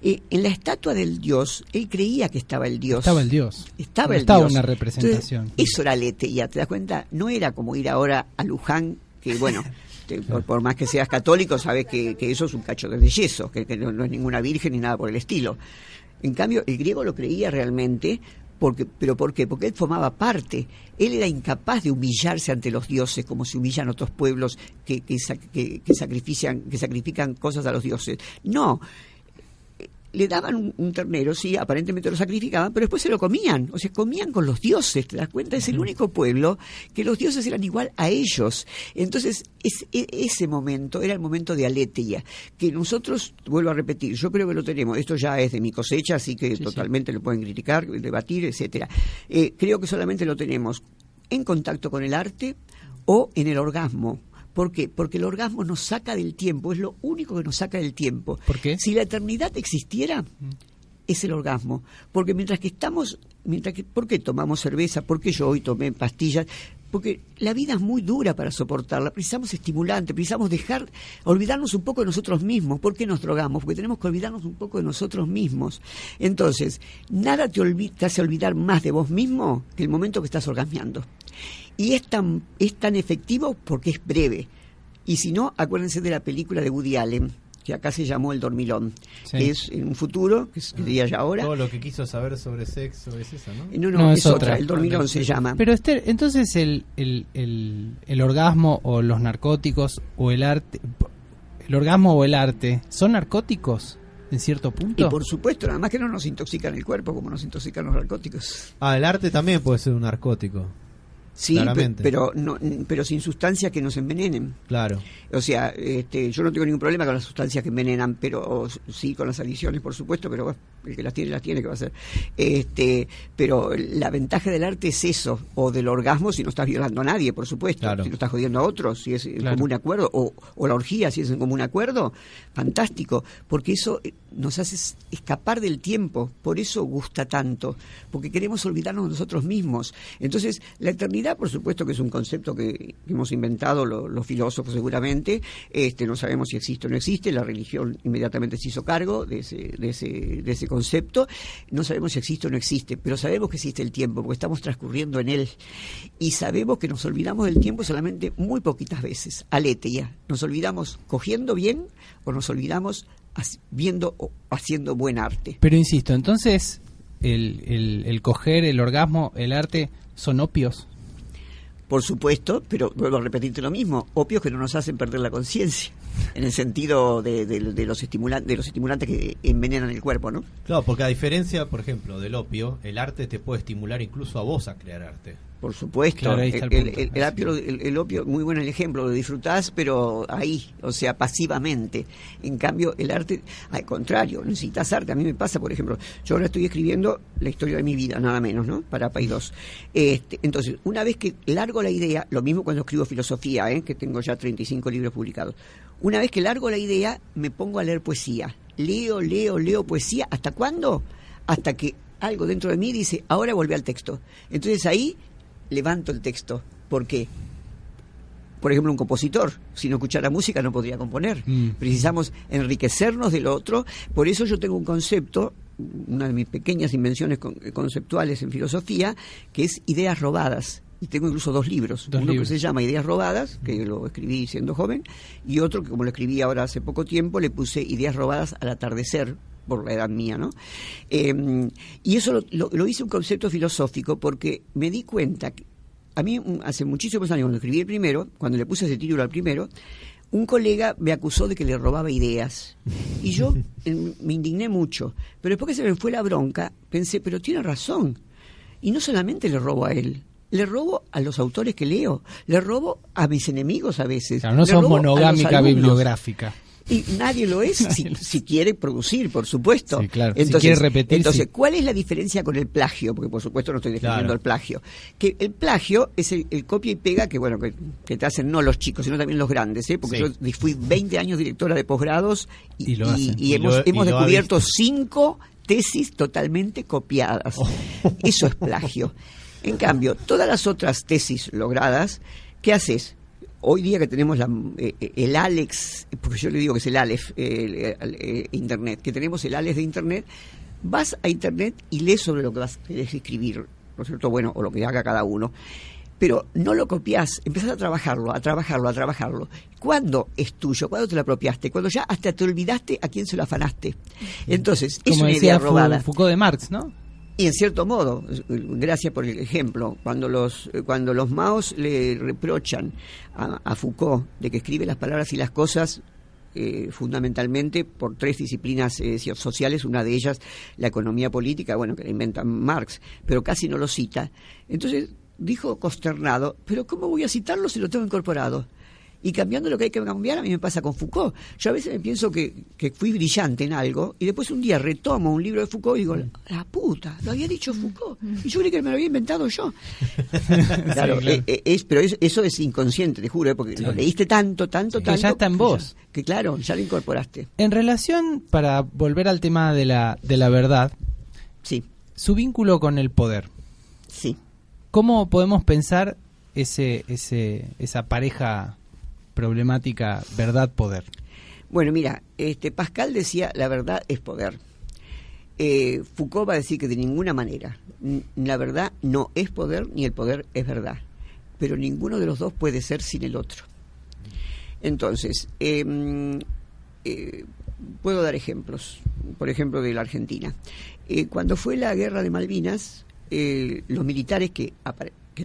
en la estatua del dios, él creía que estaba el dios. Estaba el dios. Estaba una representación. Entonces, eso era aletheia, ¿te das cuenta? No era como ir ahora a Luján, que bueno, por más que seas católico, sabes que eso es un cacho de yeso, que no es ninguna virgen ni nada por el estilo. En cambio, el griego lo creía realmente. ¿Pero por qué? Porque él formaba parte. Él era incapaz de humillarse ante los dioses como se humillan otros pueblos que sacrifican cosas a los dioses. No. Le daban un ternero, sí, aparentemente lo sacrificaban, pero después se lo comían. O sea, comían con los dioses, ¿te das cuenta? Es el único pueblo que los dioses eran igual a ellos. Entonces, ese momento era el momento de aletheia, que nosotros, vuelvo a repetir, yo creo que lo tenemos. Esto ya es de mi cosecha, así que totalmente lo pueden criticar, debatir, etcétera. Creo que solamente lo tenemos en contacto con el arte o en el orgasmo. ¿Por qué? Porque el orgasmo nos saca del tiempo, es lo único que nos saca del tiempo. ¿Por qué? Si la eternidad existiera, es el orgasmo. Porque ¿por qué tomamos cerveza? ¿Por qué yo hoy tomé pastillas? Porque la vida es muy dura para soportarla, precisamos estimulante, precisamos olvidarnos un poco de nosotros mismos. ¿Por qué nos drogamos? Porque tenemos que olvidarnos un poco de nosotros mismos. Entonces, nada te hace olvidar más de vos mismo que el momento que estás orgasmeando. Y es tan efectivo porque es breve. Y si no, acuérdense de la película de Woody Allen, que acá se llamó El Dormilón, que es en un futuro, que sería ya ahora. Todo lo que quiso saber sobre sexo es esa, ¿no? No, es otra. El Dormilón se llama. Pero Esther, entonces el orgasmo o los narcóticos o el arte, el orgasmo o el arte, ¿son narcóticos en cierto punto? Y por supuesto, nada más que no nos intoxican el cuerpo como nos intoxican los narcóticos. El arte también puede ser un narcótico. Sí, pero sin sustancias que nos envenenen. Claro. O sea, yo no tengo ningún problema con las sustancias que envenenan, pero sí con las adicciones, por supuesto, pero bueno, el que las tiene, ¿qué va a hacer? Pero la ventaja del arte es eso, o del orgasmo si no estás violando a nadie, por supuesto, claro. Si no estás jodiendo a otros, si es en común acuerdo, o la orgía si es en común acuerdo, fantástico, porque eso nos hace escapar del tiempo, por eso gusta tanto, porque queremos olvidarnos de nosotros mismos. Entonces, la eternidad, por supuesto que es un concepto que hemos inventado los filósofos seguramente, no sabemos si existe o no existe, la religión inmediatamente se hizo cargo de ese concepto, no sabemos si existe o no existe, pero sabemos que existe el tiempo, porque estamos transcurriendo en él, y sabemos que nos olvidamos del tiempo solamente muy poquitas veces, aletheia, nos olvidamos cogiendo bien o nos olvidamos viendo o haciendo buen arte. Pero insisto, entonces el coger, el orgasmo, el arte, ¿son opios? Por supuesto, pero vuelvo a repetirte lo mismo, opios que no nos hacen perder la conciencia, en el sentido de los estimulantes que envenenan el cuerpo, ¿no? Claro, porque a diferencia, por ejemplo, del opio, el arte te puede estimular incluso a vos a crear arte. Por supuesto, claro, el opio, muy bueno el ejemplo, lo disfrutás, pero ahí, o sea, pasivamente. En cambio, el arte, al contrario, necesitas arte. A mí me pasa, por ejemplo, yo ahora estoy escribiendo la historia de mi vida, nada menos, ¿no? Para País 2. Entonces, una vez que largo la idea, lo mismo cuando escribo filosofía, que tengo ya 35 libros publicados. Una vez que largo la idea, me pongo a leer poesía. Leo poesía. ¿Hasta cuándo? Hasta que algo dentro de mí dice, ahora volví al texto. Entonces ahí levanto el texto. ¿Por qué? Por ejemplo, un compositor, si no escuchara música no podría componer. Precisamos enriquecernos del otro. Por eso yo tengo un concepto, una de mis pequeñas invenciones conceptuales en filosofía, que es ideas robadas. Y tengo incluso 2 libros. Uno que se llama Ideas robadas, que lo escribí siendo joven, y otro que, como lo escribí ahora hace poco tiempo, le puse Ideas robadas al atardecer, por la edad mía, ¿no? Y eso lo hice un concepto filosófico porque me di cuenta que a mí hace muchísimos años, cuando escribí el primero, cuando le puse ese título al primero, un colega me acusó de que le robaba ideas. Y yo me indigné mucho. Pero después que se me fue la bronca, pensé, pero tiene razón. Y no solamente le robo a él, le robo a los autores que leo, le robo a mis enemigos a veces. Claro, no son monogámica bibliográfica. Y nadie lo es si quiere producir, por supuesto. Sí, claro. Entonces, si quiere repetir. entonces, ¿cuál es la diferencia con el plagio? Porque por supuesto no estoy defendiendo el plagio. Que el plagio es el copia y pega que te hacen no los chicos, sino también los grandes, ¿eh? Porque yo fui 20 años directora de posgrados y hemos descubierto 5 tesis totalmente copiadas. Eso es plagio. En cambio, todas las otras tesis logradas, ¿qué haces? Hoy día que tenemos el Alex, porque yo le digo que es el Aleph, Internet, que tenemos el Alex de Internet, vas a Internet y lees sobre lo que vas a escribir, ¿no es cierto? Bueno, o lo que haga cada uno. Pero no lo copias, empezás a trabajarlo. ¿Cuándo es tuyo? ¿Cuándo te lo apropiaste? Cuando ya hasta te olvidaste a quién se lo afanaste. Entonces, es una idea robada. Foucault de Marx, ¿no? Y en cierto modo, gracias por el ejemplo, cuando los maos le reprochan a Foucault de que escribe las palabras y las cosas fundamentalmente por 3 disciplinas sociales, una de ellas la economía política, bueno, que la inventa Marx, pero casi no lo cita. Entonces dijo consternado, pero ¿cómo voy a citarlo si lo tengo incorporado? Y cambiando lo que hay que cambiar, a mí me pasa con Foucault. Yo a veces me pienso que fui brillante en algo y después un día retomo un libro de Foucault y digo, la puta, lo había dicho Foucault. Y yo creí que me lo había inventado yo. Claro, sí, pero eso es inconsciente, te juro, porque lo leíste tanto. Que ya está en vos. Que claro, ya lo incorporaste. En relación, para volver al tema de la verdad, sí, su vínculo con el poder. Sí. ¿Cómo podemos pensar esa pareja problemática verdad-poder? Bueno, mira, Pascal decía la verdad es poder. Foucault va a decir que de ninguna manera la verdad no es poder ni el poder es verdad, pero ninguno de los dos puede ser sin el otro. Entonces, puedo dar ejemplos, por ejemplo de la Argentina. Cuando fue la guerra de Malvinas, los militares que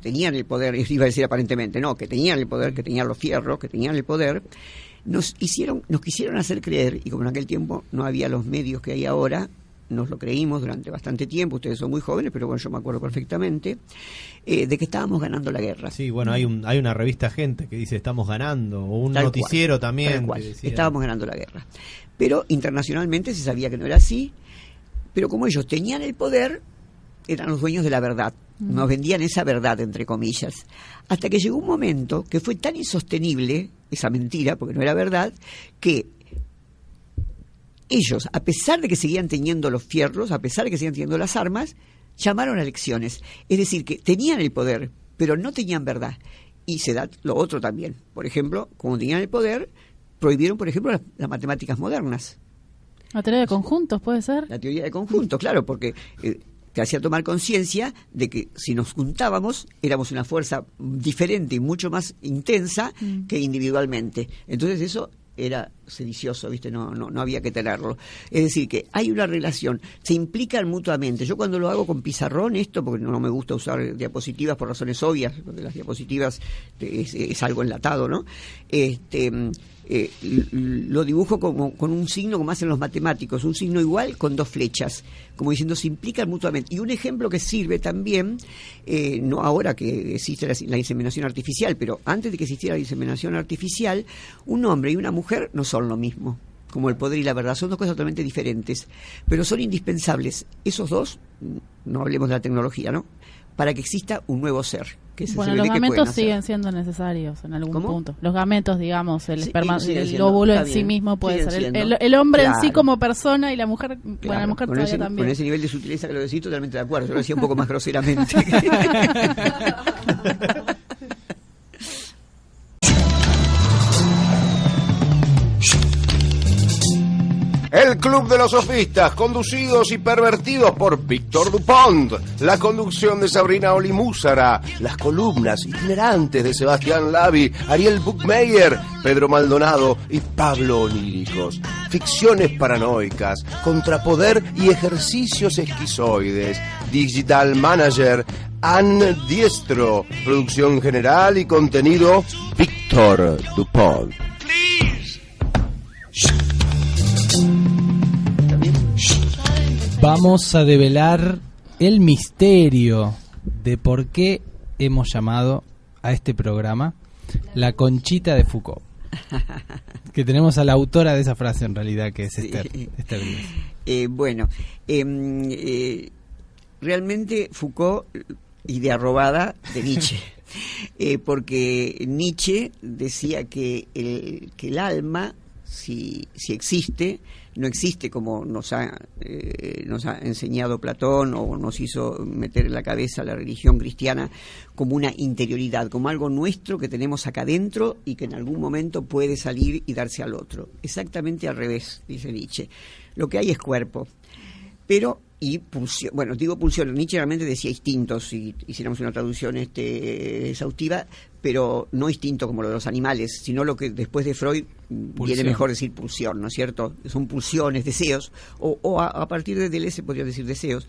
tenían el poder, iba a decir aparentemente, no, que tenían el poder, que tenían los fierros, que tenían el poder, nos quisieron hacer creer, y como en aquel tiempo no había los medios que hay ahora, nos lo creímos durante bastante tiempo, ustedes son muy jóvenes, pero bueno, yo me acuerdo perfectamente, de que estábamos ganando la guerra. Sí, bueno, hay una revista Gente que dice estamos ganando, o un noticiero también. Que decía, estábamos ganando la guerra. Pero internacionalmente se sabía que no era así, pero como ellos tenían el poder, eran los dueños de la verdad. Nos vendían esa verdad, entre comillas. Hasta que llegó un momento que fue tan insostenible esa mentira, porque no era verdad, que ellos, a pesar de que seguían teniendo los fierros, a pesar de que seguían teniendo las armas, llamaron a elecciones. Es decir, que tenían el poder, pero no tenían verdad. Y se da lo otro también. Por ejemplo, como tenían el poder, prohibieron, por ejemplo, las matemáticas modernas. ¿La teoría de conjuntos puede ser? La teoría de conjuntos, claro, porque te hacía tomar conciencia de que si nos juntábamos éramos una fuerza diferente y mucho más intensa que individualmente. Entonces eso era sedicioso, ¿viste? No había que tenerlo. Es decir, que hay una relación, se implican mutuamente. Yo cuando lo hago con pizarrón, esto, porque no me gusta usar diapositivas por razones obvias, porque las diapositivas es algo enlatado, ¿no? Lo dibujo con un signo como hacen los matemáticos, un signo igual con 2 flechas, como diciendo se implican mutuamente. Y un ejemplo que sirve también, no ahora que existe la inseminación artificial, pero antes de que existiera la inseminación artificial, un hombre y una mujer no son lo mismo, como el poder y la verdad, son 2 cosas totalmente diferentes, pero son indispensables, esos 2, no hablemos de la tecnología, ¿no?, para que exista un nuevo ser. Que es bueno, los gametos siguen siendo necesarios en algún punto. Los gametos, digamos, el esperma, el óvulo en sí mismo puede ser. El hombre en sí como persona y la mujer, bueno, la mujer todavía también. Con ese nivel de sutileza que lo decís, totalmente de acuerdo. Yo lo decía un poco más groseramente. El Club de los Sofistas, conducidos y pervertidos por Víctor Dupont. La conducción de Sabrina Olimúzara. Las columnas itinerantes de Sebastián Lavi, Ariel Buchmeyer, Pedro Maldonado y Pablo Oníricos. Ficciones paranoicas, contrapoder y ejercicios esquizoides. Digital Manager, Anne Diestro. Producción general y contenido, Víctor Dupont. Vamos a develar el misterio de por qué hemos llamado a este programa La Conchita de Foucault. Que tenemos a la autora de esa frase en realidad, que es Esther Díaz. Bueno, realmente Foucault, idea robada de Nietzsche. Porque Nietzsche decía que el alma, si existe, no existe como nos ha enseñado Platón o nos hizo meter en la cabeza la religión cristiana, como una interioridad, como algo nuestro que tenemos acá adentro y que en algún momento puede salir y darse al otro. Exactamente al revés, dice Nietzsche. Lo que hay es cuerpo. Pero, y pulsión, bueno, digo pulsión, Nietzsche realmente decía instintos, si hiciéramos una traducción exhaustiva, pero no instinto como lo de los animales, sino lo que después de Freud viene mejor decir pulsión, ¿no es cierto? Son pulsiones, deseos, o a partir de Deleuze se podría decir deseos,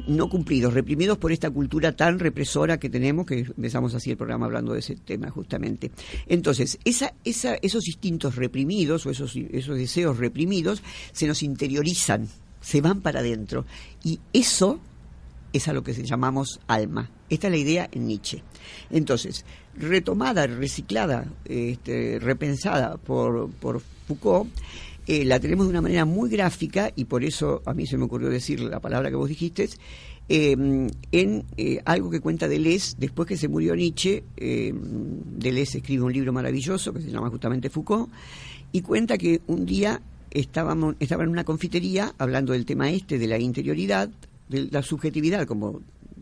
no cumplidos, reprimidos por esta cultura tan represora que tenemos, que empezamos así el programa hablando de ese tema justamente. Entonces, esos instintos reprimidos, o esos deseos reprimidos, se nos interiorizan, se van para adentro, y eso es a lo que llamamos alma. Esta es la idea en Nietzsche. Entonces, retomada, reciclada, repensada por Foucault, la tenemos de una manera muy gráfica, y por eso a mí se me ocurrió decir la palabra que vos dijiste, en algo que cuenta Deleuze. Después que se murió Nietzsche, Deleuze escribe un libro maravilloso que se llama justamente Foucault, y cuenta que un día estaba en una confitería hablando del tema de la interioridad, de la subjetividad, como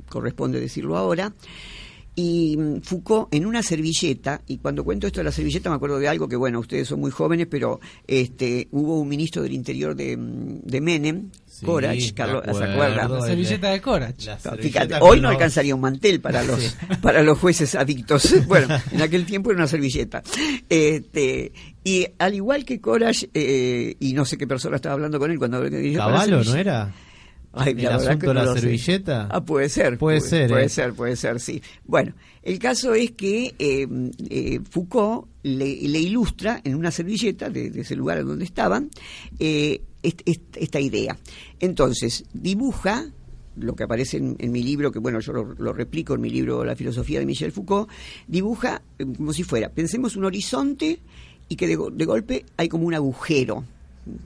corresponde decirlo ahora, y Foucault en una servilleta, y cuando cuento esto de la servilleta me acuerdo de algo que, bueno, ustedes son muy jóvenes, pero hubo un ministro del Interior de Menem, sí, Corach, Carlos, ¿se acuerda? La servilleta de Corach. Fíjate, hoy no alcanzaría un mantel para los jueces adictos. Bueno, en aquel tiempo era una servilleta. Y al igual que Corach, y no sé qué persona estaba hablando con él cuando dijo Cavallo, ¿no era? Ay, ¿El asunto de la servilleta? Puede ser, sí. Bueno, el caso es que Foucault le ilustra en una servilleta de ese lugar en donde estaban esta idea. Entonces, dibuja lo que aparece en mi libro, que bueno, yo lo replico en mi libro La filosofía de Michel Foucault, dibuja como si fuera, pensemos un horizonte y que de golpe hay como un agujero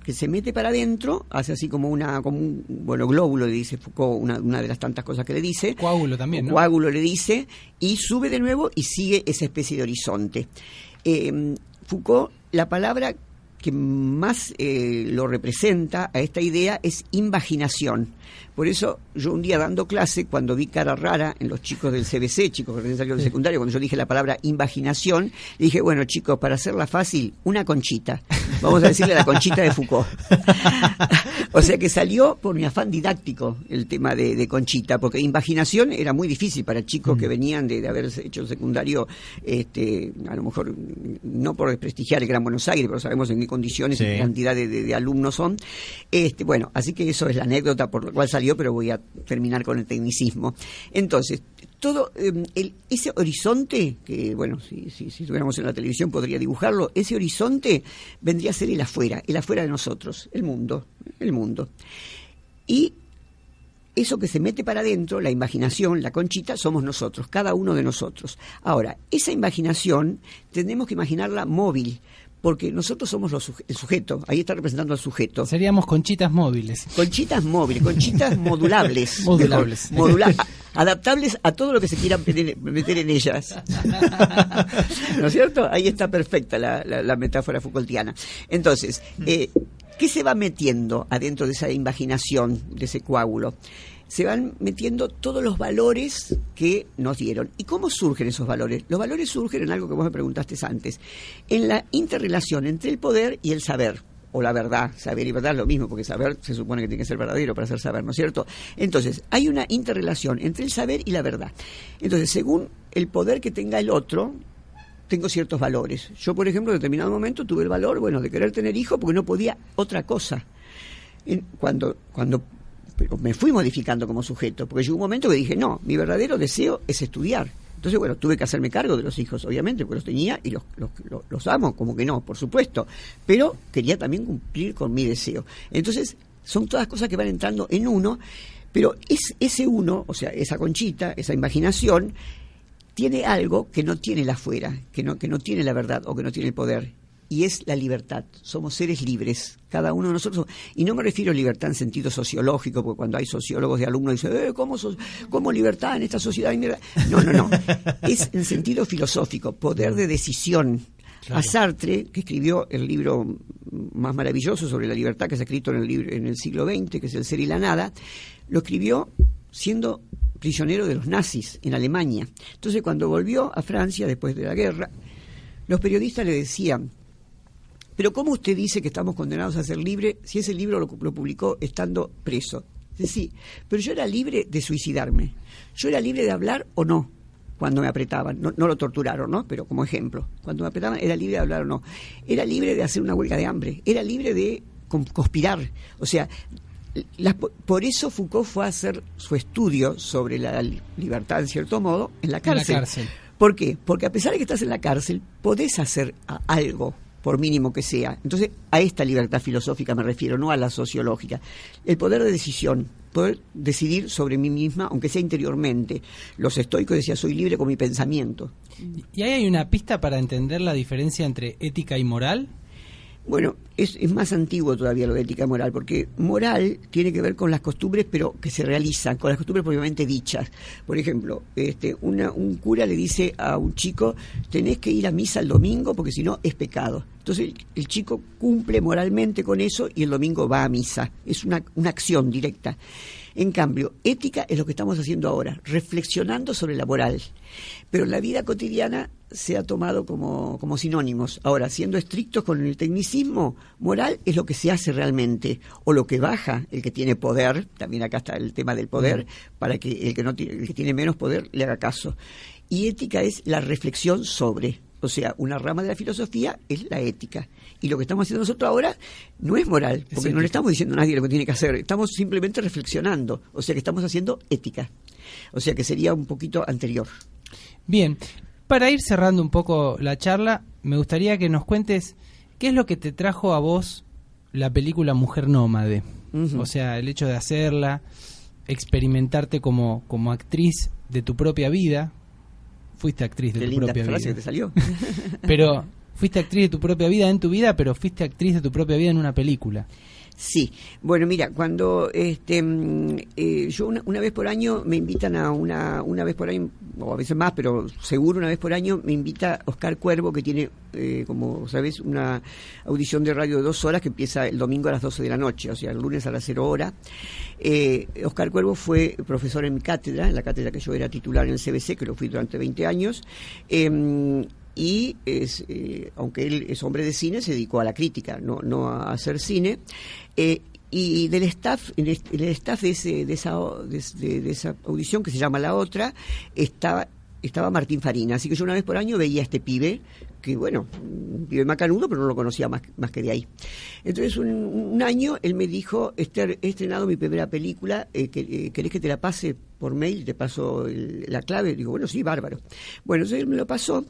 que se mete para adentro, hace así como un glóbulo, le dice Foucault, una de las tantas cosas que le dice. Coágulo también, ¿no? Coágulo le dice, y sube de nuevo y sigue esa especie de horizonte. Foucault, la palabra que más lo representa a esta idea es invaginación. Por eso yo un día dando clase, cuando vi cara rara en los chicos del CBC, chicos que recién salieron del secundario, cuando yo dije la palabra invaginación, le dije, bueno chicos, para hacerla fácil, una conchita. Vamos a decirle la conchita de Foucault. O sea que salió por mi afán didáctico el tema de conchita, porque invaginación era muy difícil para chicos que venían de haber hecho el secundario, a lo mejor no por desprestigiar el Gran Buenos Aires, pero sabemos en qué condiciones y qué cantidad de alumnos son. Bueno, así que eso es la anécdota por la cual salió, pero voy a terminar con el tecnicismo. Entonces, todo ese horizonte, que bueno, si estuviéramos en la televisión podría dibujarlo, ese horizonte vendría a ser el afuera de nosotros, el mundo. Y eso que se mete para adentro, la imaginación, la conchita, somos nosotros, cada uno de nosotros. Ahora, esa imaginación tenemos que imaginarla móvil, porque nosotros somos el sujeto, ahí está representando al sujeto. Seríamos conchitas móviles. Conchitas móviles, conchitas modulables. Adaptables a todo lo que se quiera meter en ellas. ¿No es cierto? Ahí está perfecta la metáfora Foucaultiana. Entonces, ¿qué se va metiendo adentro de esa imaginación, de ese coágulo? Se van metiendo todos los valores que nos dieron. ¿Y cómo surgen esos valores? Los valores surgen en algo que vos me preguntaste antes, en la interrelación entre el poder y el saber, o la verdad. Saber y verdad es lo mismo, porque saber se supone que tiene que ser verdadero para ser saber, ¿no es cierto? Entonces, hay una interrelación entre el saber y la verdad. Entonces, según el poder que tenga el otro, tengo ciertos valores. Yo, por ejemplo, en determinado momento tuve el valor, de querer tener hijos porque no podía otra cosa. Cuando pero me fui modificando como sujeto, porque llegó un momento que dije, no, mi verdadero deseo es estudiar. Entonces, tuve que hacerme cargo de los hijos, obviamente, porque los tenía y los amo, como que no, por supuesto, pero quería también cumplir con mi deseo. Entonces, son todas cosas que van entrando en uno, pero ese uno, o sea, esa conchita, esa imaginación, tiene algo que no tiene la afuera, que no tiene la verdad o que no tiene el poder, y es la libertad. Somos seres libres, cada uno de nosotros, y no me refiero a libertad en sentido sociológico, porque cuando hay sociólogos de alumnos dicen, ¿cómo libertad en esta sociedad? No, es en sentido filosófico, poder de decisión. Claro. A Sartre, que escribió el libro más maravilloso sobre la libertad que se ha escrito en el siglo XX, que es El ser y la nada, lo escribió siendo prisionero de los nazis en Alemania. Entonces, cuando volvió a Francia después de la guerra, los periodistas le decían, pero ¿cómo usted dice que estamos condenados a ser libres si ese libro lo publicó estando preso? Dice, sí, pero yo era libre de suicidarme, yo era libre de hablar o no cuando me apretaban, no lo torturaron, ¿no? Pero como ejemplo, cuando me apretaban era libre de hablar o no, era libre de hacer una huelga de hambre, era libre de conspirar, o sea, por eso Foucault fue a hacer su estudio sobre la libertad, en cierto modo, en la cárcel. ¿Por qué? Porque a pesar de que estás en la cárcel, podés hacer algo, por mínimo que sea. Entonces, a esta libertad filosófica me refiero, no a la sociológica. El poder de decisión, poder decidir sobre mí misma, aunque sea interiormente. Los estoicos decían, soy libre con mi pensamiento. ¿Y ahí hay una pista para entender la diferencia entre ética y moral? Bueno, es más antiguo todavía lo de ética y moral, porque moral tiene que ver con las costumbres, pero que se realizan, con las costumbres propiamente dichas. Por ejemplo, un cura le dice a un chico, tenés que ir a misa el domingo porque si no es pecado. Entonces el chico cumple moralmente con eso y el domingo va a misa. Es una acción directa. En cambio, ética es lo que estamos haciendo ahora, reflexionando sobre la moral. Pero la vida cotidiana se ha tomado como sinónimos. Ahora, siendo estrictos con el tecnicismo, moral es lo que se hace realmente, o lo que baja el que tiene poder, también acá está el tema del poder, para que el que tiene menos poder le haga caso. Y ética es la reflexión sobre, o sea, una rama de la filosofía es la ética. Y lo que estamos haciendo nosotros ahora no es moral, porque no le estamos diciendo a nadie lo que tiene que hacer, estamos simplemente reflexionando, o sea que estamos haciendo ética, o sea que sería un poquito anterior. Bien, para ir cerrando un poco la charla, me gustaría que nos cuentes qué es lo que te trajo a vos la película Mujer Nómade. O sea, el hecho de hacerla, experimentarte como actriz de tu propia vida. Fuiste actriz de tu propia vida. Qué linda frase que te salió. Pero fuiste actriz de tu propia vida en tu vida, pero fuiste actriz de tu propia vida en una película. Sí, bueno, mira, cuando yo una vez por año me invitan a una vez por año, o a veces más, pero seguro una vez por año me invita Oscar Cuervo, que tiene, como sabes, una audición de radio de 2 horas que empieza el domingo a las 12 de la noche, o sea, el lunes a las 0 horas. Oscar Cuervo fue profesor en mi cátedra, en la cátedra que yo era titular en el CBC, que lo fui durante 20 años, y aunque él es hombre de cine, se dedicó a la crítica, no a hacer cine. Y del staff, en el staff de esa audición que se llama La Otra, estaba Martín Farina, así que yo una vez por año veía a este pibe, que bueno, un pibe macanudo, pero no lo conocía más que de ahí. Entonces un año él me dijo, Esther, he estrenado mi primera película, ¿querés que te la pase por mail? Te paso la clave. Digo, bueno, sí, bárbaro. Bueno, entonces él me lo pasó.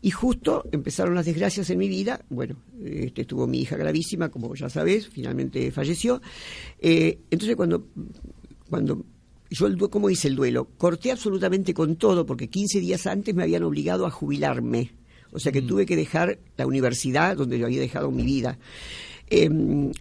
Y justo empezaron las desgracias en mi vida. Bueno, estuvo mi hija gravísima, como ya sabés, finalmente falleció. Entonces cuando yo, ¿cómo hice el duelo? Corté absolutamente con todo, porque 15 días antes me habían obligado a jubilarme. O sea que tuve que dejar la universidad donde yo había dejado mi vida.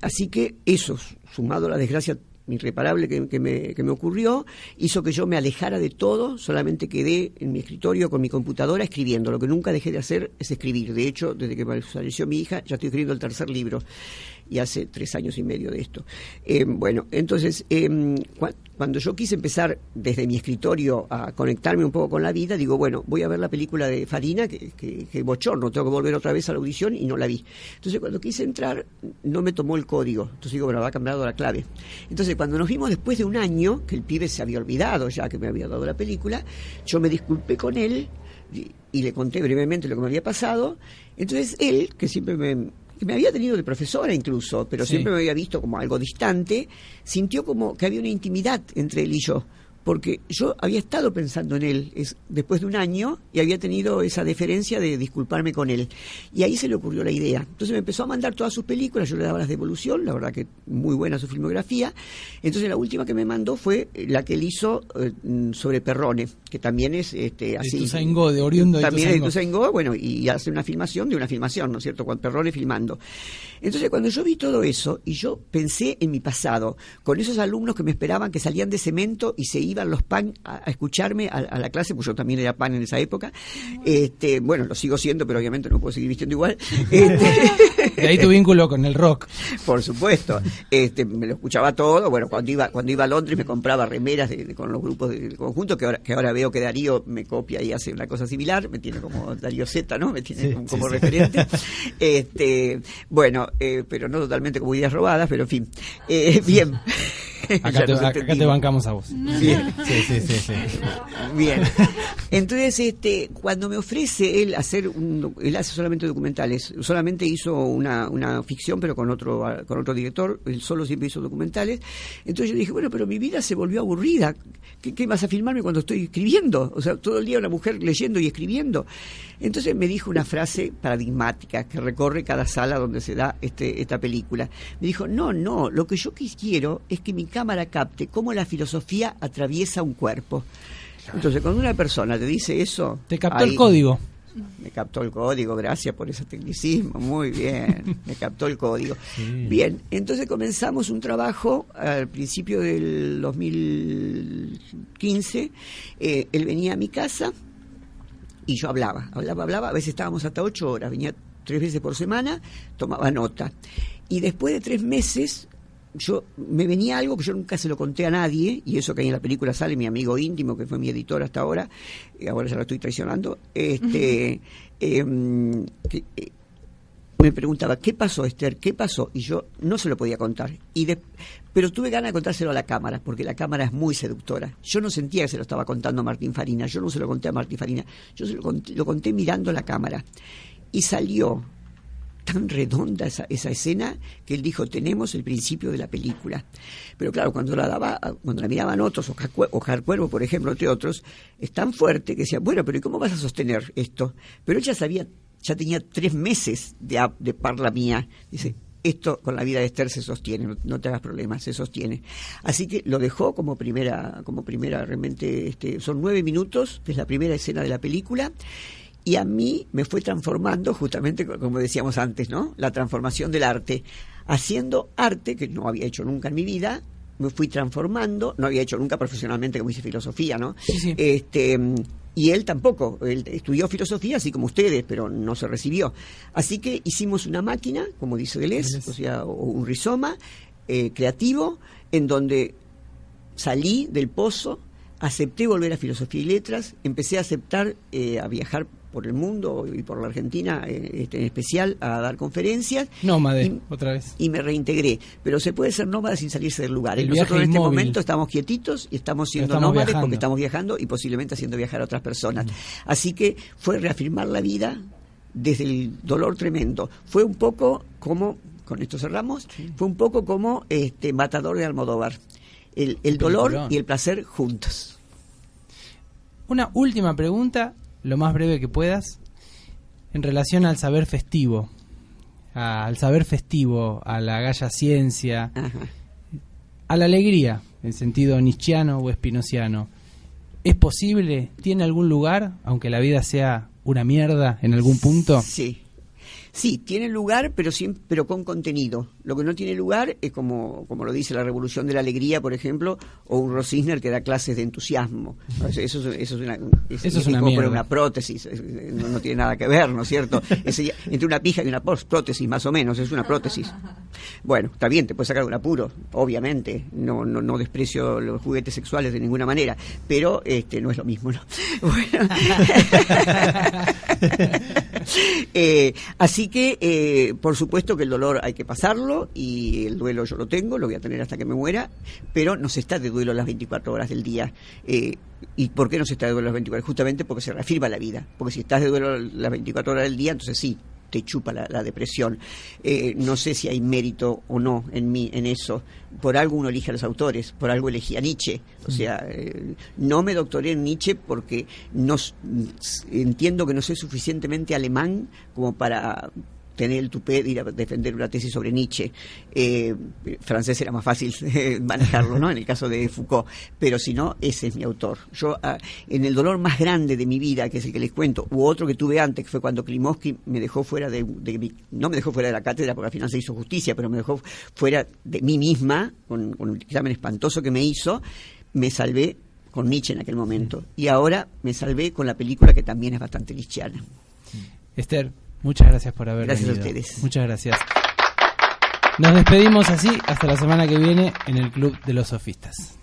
Así que eso, sumado a la desgracia irreparable que me ocurrió, hizo que yo me alejara de todo, solamente quedé en mi escritorio con mi computadora escribiendo. Lo que nunca dejé de hacer es escribir. De hecho, desde que falleció mi hija, ya estoy escribiendo el 3er libro, y hace 3 años y medio de esto. Bueno, entonces, cuando yo quise empezar desde mi escritorio a conectarme un poco con la vida, digo, bueno, voy a ver la película de Farina, que bochorno, tengo que volver otra vez a la audición, y no la vi. Entonces, cuando quise entrar, no me tomó el código. Entonces digo, bueno, habrá cambiado la clave. Entonces, cuando nos vimos después de un año, que el pibe se había olvidado ya que me había dado la película, yo me disculpé con él y le conté brevemente lo que me había pasado. Entonces él, que siempre me había tenido de profesora incluso, pero siempre me había visto como algo distante, sintió como que había una intimidad entre él y yo. porque yo había estado pensando en él después de un año y había tenido esa deferencia de disculparme con él. Y ahí se le ocurrió la idea. Entonces me empezó a mandar todas sus películas, yo le daba las de evolución, la verdad que muy buena su filmografía. Entonces la última que me mandó fue la que él hizo sobre Perrone, que también es así. De oriundo de también es de Ituzaingó, bueno, y hace una filmación de una filmación, ¿no es cierto?, con Perrone filmando. Entonces cuando yo vi todo eso, y yo pensé en mi pasado, con esos alumnos que me esperaban, que salían de Cemento y se iban los PAN a escucharme a la clase, pues yo también era PAN en esa época. Bueno, lo sigo siendo, pero obviamente no puedo seguir vistiendo igual. De ahí tu vínculo con el rock. Por supuesto. Me lo escuchaba todo. Bueno, cuando iba a Londres me compraba remeras con los grupos del conjunto, que ahora veo que Darío me copia y hace una cosa similar, me tiene como Darío Z, ¿no? Me tiene como referente. Bueno, pero no totalmente como ideas robadas, pero en fin. Bien. Acá te bancamos a vos. Bien. Sí. Bien. Entonces, cuando me ofrece él él hace solamente documentales, solamente hizo una ficción, pero con otro director, él solo siempre hizo documentales. Entonces yo dije, bueno, pero mi vida se volvió aburrida. ¿Qué vas a filmarme cuando estoy escribiendo? O sea, todo el día una mujer leyendo y escribiendo. Entonces me dijo una frase paradigmática que recorre cada sala donde se da esta película. Me dijo, no, lo que yo quiero es que mi cámara capte cómo la filosofía atraviesa un cuerpo. Entonces, cuando una persona te dice eso... Te captó el código. Me captó el código, gracias por ese tecnicismo, muy bien, me captó el código. Sí. Bien, entonces comenzamos un trabajo al principio del 2015, él venía a mi casa y yo hablaba, a veces estábamos hasta 8 horas, venía 3 veces por semana, tomaba nota. Y después de 3 meses... me venía algo que yo nunca se lo conté a nadie, y eso que ahí en la película sale mi amigo íntimo, que fue mi editor hasta ahora, ahora ya lo estoy traicionando, me preguntaba, ¿qué pasó, Esther? ¿Qué pasó? Y yo no se lo podía contar. Pero tuve ganas de contárselo a la cámara, porque la cámara es muy seductora. Yo no sentía que se lo estaba contando a Martín Farina, yo no se lo conté a Martín Farina, yo lo conté mirando la cámara. Y salió tan redonda esa escena que él dijo, tenemos el principio de la película. Pero claro, cuando la miraban otros, Oscar Cuervo, por ejemplo, entre otros, es tan fuerte que decía, bueno, pero ¿y cómo vas a sostener esto? Pero ella ya tenía 3 meses de parla mía. Dice, esto con la vida de Esther se sostiene, no te hagas problemas, se sostiene. Así que lo dejó como primera realmente, son 9 minutos, que es la primera escena de la película. Y a mí me fue transformando, justamente como decíamos antes, ¿no? La transformación del arte. Haciendo arte, que no había hecho nunca en mi vida, me fui transformando, no había hecho nunca profesionalmente, como hice filosofía, ¿no? Sí. Y él tampoco, él estudió filosofía, así como ustedes, pero no se recibió. Así que hicimos una máquina, como dice Deleuze, o sea, un rizoma creativo, en donde salí del pozo, acepté volver a Filosofía y Letras, empecé a aceptar a viajar por el mundo y por la Argentina en especial, a dar conferencias. Nómade, otra vez. Y me reintegré. Pero se puede ser nómade sin salirse del lugar. Nosotros en este momento estamos quietitos y estamos siendo nómades viajando. Porque estamos viajando y posiblemente haciendo viajar a otras personas. Así que fue reafirmar la vida desde el dolor tremendo. Fue un poco como, con esto cerramos, fue un poco como Matador de Almodóvar. El dolor y el placer juntos. Una última pregunta, lo más breve que puedas, en relación al saber festivo, a la galla ciencia, ajá, a la alegría, en sentido nietzscheano o spinoziano. ¿Es posible? ¿Tiene algún lugar, aunque la vida sea una mierda en algún punto? Sí, tiene lugar, pero con contenido. Lo que no tiene lugar es como lo dice la Revolución de la Alegría, por ejemplo, o un Rosisner que da clases de entusiasmo. Eso es una mierda. Una prótesis, no tiene nada que ver, ¿no es cierto? Entre una pija y una prótesis, más o menos, es una prótesis. Bueno, está bien, te puedes sacar un apuro, obviamente. No desprecio los juguetes sexuales de ninguna manera, pero no es lo mismo, ¿no? Bueno. Así que, por supuesto que el dolor hay que pasarlo, y el duelo yo lo tengo, lo voy a tener hasta que me muera, pero no se está de duelo las 24 horas del día. ¿Y por qué no se está de duelo las 24 horas? Justamente porque se reafirma la vida, porque si estás de duelo las 24 horas del día, entonces sí, te chupa la depresión. No sé si hay mérito o no en eso. Por algo uno elige a los autores, por algo elegí a Nietzsche. O sea, no me doctoré en Nietzsche porque entiendo que no soy suficientemente alemán como para tener el tupé de ir a defender una tesis sobre Nietzsche. Francés era más fácil manejarlo, ¿no? En el caso de Foucault. Pero si no, ese es mi autor. Yo, en el dolor más grande de mi vida, que es el que les cuento, u otro que tuve antes, que fue cuando Klimovsky me dejó fuera no me dejó fuera de la cátedra porque al final se hizo justicia, pero me dejó fuera de mí misma, con un examen espantoso que me hizo, me salvé con Nietzsche en aquel momento. Y ahora me salvé con la película, que también es bastante nietzscheana. Esther, muchas gracias por haber venido. Gracias a ustedes. Muchas gracias. Nos despedimos así hasta la semana que viene en el Club de los Sofistas.